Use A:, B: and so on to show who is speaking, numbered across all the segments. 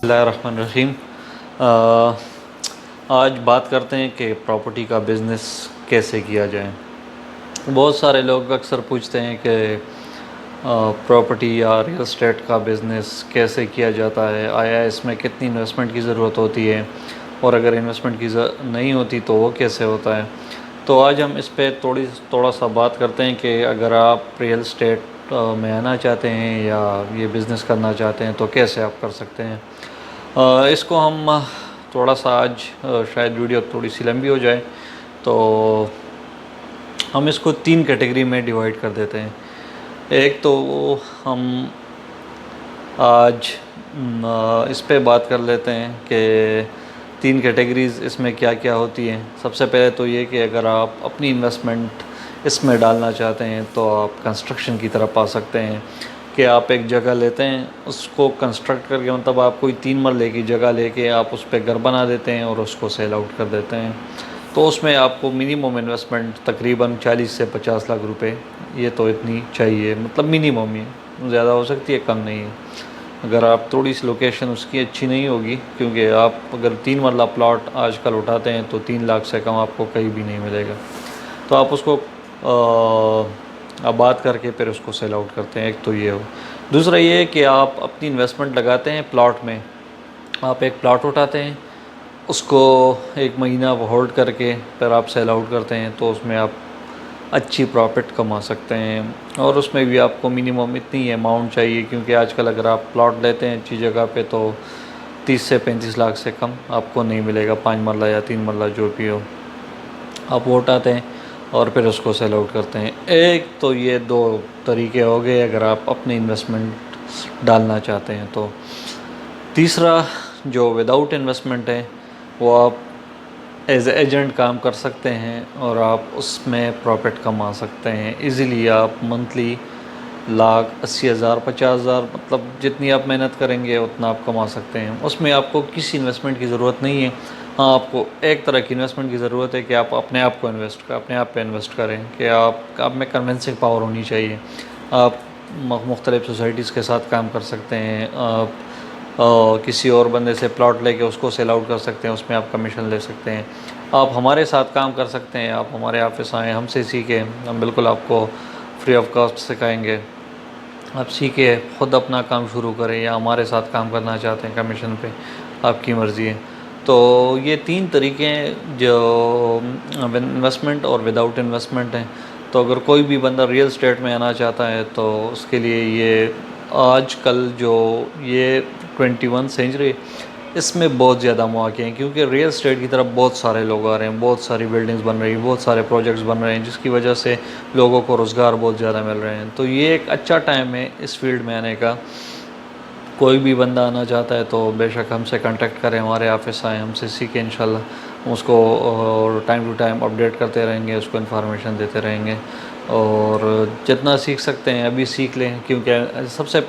A: بسم اللہ الرحمن الرحیم۔ آج بات کرتے ہیں کہ پراپرٹی کا بزنس کیسے کیا جائے۔ بہت سارے لوگ اکثر پوچھتے ہیں کہ پراپرٹی یا ریل اسٹیٹ کا بزنس کیسے کیا جاتا ہے، آیا اس میں کتنی انویسٹمنٹ کی ضرورت ہوتی ہے، اور اگر انویسٹمنٹ کی نہیں ہوتی تو وہ کیسے ہوتا ہے۔ تو آج ہم اس پہ تھوڑا سا بات کرتے ہیں کہ اگر آپ ریل اسٹیٹ میں آنا چاہتے ہیں یا یہ بزنس کرنا چاہتے ہیں تو کیسے آپ کر سکتے ہیں۔ اس کو ہم تھوڑا سا آج شاید ویڈیو تھوڑی سی لمبی ہو جائے تو ہم اس کو 3 کیٹیگری میں ڈیوائڈ کر دیتے ہیں۔ ایک تو ہم آج اس پہ بات کر لیتے ہیں کہ 3 کیٹیگریز اس میں کیا کیا ہوتی ہیں۔ سب سے پہلے تو یہ کہ اگر آپ اپنی انویسٹمنٹ اس میں ڈالنا چاہتے ہیں تو آپ کنسٹرکشن کی طرف آ سکتے ہیں کہ آپ ایک جگہ لیتے ہیں، اس کو کنسٹرکٹ کر کے، مطلب آپ کوئی 3 مرلے کی جگہ لے کے آپ اس پہ گھر بنا دیتے ہیں اور اس کو سیل آؤٹ کر دیتے ہیں۔ تو اس میں آپ کو منیمم انویسٹمنٹ تقریباً 40 سے 50 لاکھ روپے، یہ تو اتنی چاہیے، مطلب منیمم ہی، زیادہ ہو سکتی ہے، کم نہیں ہے۔ اگر آپ تھوڑی سی لوکیشن اس کی اچھی نہیں ہوگی، کیونکہ آپ اگر 3 مرلہ پلاٹ آج کل اٹھاتے ہیں تو 3 لاکھ سے کم آپ کو کہیں بھی نہیں ملے گا، تو آپ اس کو آباد کر کے پھر اس کو سیل آؤٹ کرتے ہیں۔ ایک تو یہ ہو۔ دوسرا یہ ہے کہ آپ اپنی انویسٹمنٹ لگاتے ہیں پلاٹ میں، آپ ایک پلاٹ اٹھاتے ہیں، اس کو 1 مہینہ ہولڈ کر کے پھر آپ سیل آؤٹ کرتے ہیں، تو اس میں آپ اچھی پروفٹ کما سکتے ہیں، اور اس میں بھی آپ کو منیمم اتنی اماؤنٹ چاہیے، کیونکہ آج کل اگر آپ پلاٹ لیتے ہیں اچھی جگہ پہ تو 30 سے 35 لاکھ سے کم آپ کو نہیں ملے گا، 5 مرلہ یا 3 مرلہ جو بھی ہو۔ آپ وہ اٹھاتے ہیں اور پھر اس کو سیل آؤٹ کرتے ہیں۔ ایک تو یہ 2 طریقے ہو گئے اگر آپ اپنی انویسٹمنٹ ڈالنا چاہتے ہیں تو۔ تیسرا جو وداؤٹ انویسٹمنٹ ہے، وہ آپ ایز اے ایجنٹ کام کر سکتے ہیں اور آپ اس میں پروفٹ کما سکتے ہیں ایزیلی۔ آپ منتھلی 1,80,000 50,000، مطلب جتنی آپ محنت کریں گے اتنا آپ کما سکتے ہیں۔ اس میں آپ کو کسی انویسٹمنٹ کی ضرورت نہیں ہے۔ ہاں، آپ کو ایک طرح کی انویسٹمنٹ کی ضرورت ہے کہ آپ اپنے آپ کو اپنے آپ پہ انویسٹ کریں، کہ آپ میں کنونسنگ پاور ہونی چاہیے۔ آپ مختلف سوسائٹیز کے ساتھ کام کر سکتے ہیں، آپ کسی اور بندے سے پلاٹ لے کے اس کو سیل آؤٹ کر سکتے ہیں، اس میں آپ کمیشن لے سکتے ہیں۔ آپ ہمارے ساتھ کام کر سکتے ہیں، آپ ہمارے آفس آئیں، ہم سے سیکھیں، ہم بالکل آپ کو فری آف کاسٹ سکھائیں گے۔ آپ سیکھیں، خود اپنا کام شروع کریں، یا ہمارے ساتھ کام کرنا چاہتے ہیں کمیشن پہ، آپ کی مرضی ہے۔ تو یہ 3 طریقے ہیں جو انویسٹمنٹ اور وداؤٹ انویسٹمنٹ ہیں۔ تو اگر کوئی بھی بندہ ریل اسٹیٹ میں آنا چاہتا ہے تو اس کے لیے یہ آج کل جو یہ 21 سینچری، اس میں بہت زیادہ مواقع ہیں، کیونکہ ریل اسٹیٹ کی طرف بہت سارے لوگ آ رہے ہیں، بہت ساری بلڈنگز بن رہی ہیں، بہت سارے پروجیکٹس بن رہے ہیں، جس کی وجہ سے لوگوں کو روزگار بہت زیادہ مل رہے ہیں۔ تو یہ ایک اچھا ٹائم ہے اس فیلڈ میں آنے کا۔ کوئی بھی بندہ آنا چاہتا ہے تو بے شک ہم سے کانٹیکٹ کریں، ہمارے آفس آئیں، ہم سے سیکھیں انشاءاللہ۔ ہم اس کو ٹائم ٹو ٹائم اپڈیٹ کرتے رہیں گے، اس کو انفارمیشن دیتے رہیں گے، اور جتنا سیکھ سکتے ہیں ابھی سیکھ لیں، کیونکہ سب سے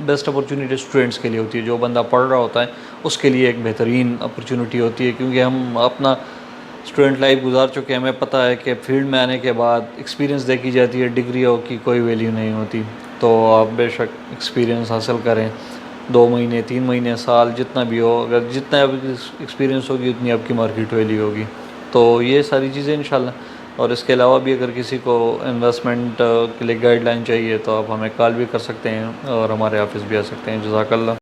A: بیسٹ اپرچونیٹی اسٹوڈنٹس کے لیے ہوتی ہے۔ جو بندہ پڑھ رہا ہوتا ہے اس کے لیے ایک بہترین اپرچونیٹی ہوتی ہے، کیونکہ ہم اپنا اسٹوڈنٹ لائف گزار چکے ہیں، ہمیں پتہ ہے کہ فیلڈ میں آنے کے بعد ایکسپیرینس دیکھی جاتی ہے، ڈگریوں کی کوئی ویلیو نہیں ہوتی۔ تو آپ بے شک ایکسپیرینس حاصل کریں، 2 مہینے 3 مہینے سال جتنا بھی ہو، اگر جتنا آپ کی ایکسپیرینس ہوگی اتنی آپ کی مارکیٹ ویلیو ہوگی۔ تو یہ ساری چیزیں انشاءاللہ، اور اس کے علاوہ بھی اگر کسی کو انویسٹمنٹ کے لیے گائیڈ لائن چاہیے تو آپ ہمیں کال بھی کر سکتے ہیں اور ہمارے آفس بھی آ سکتے ہیں۔ جزاک اللہ۔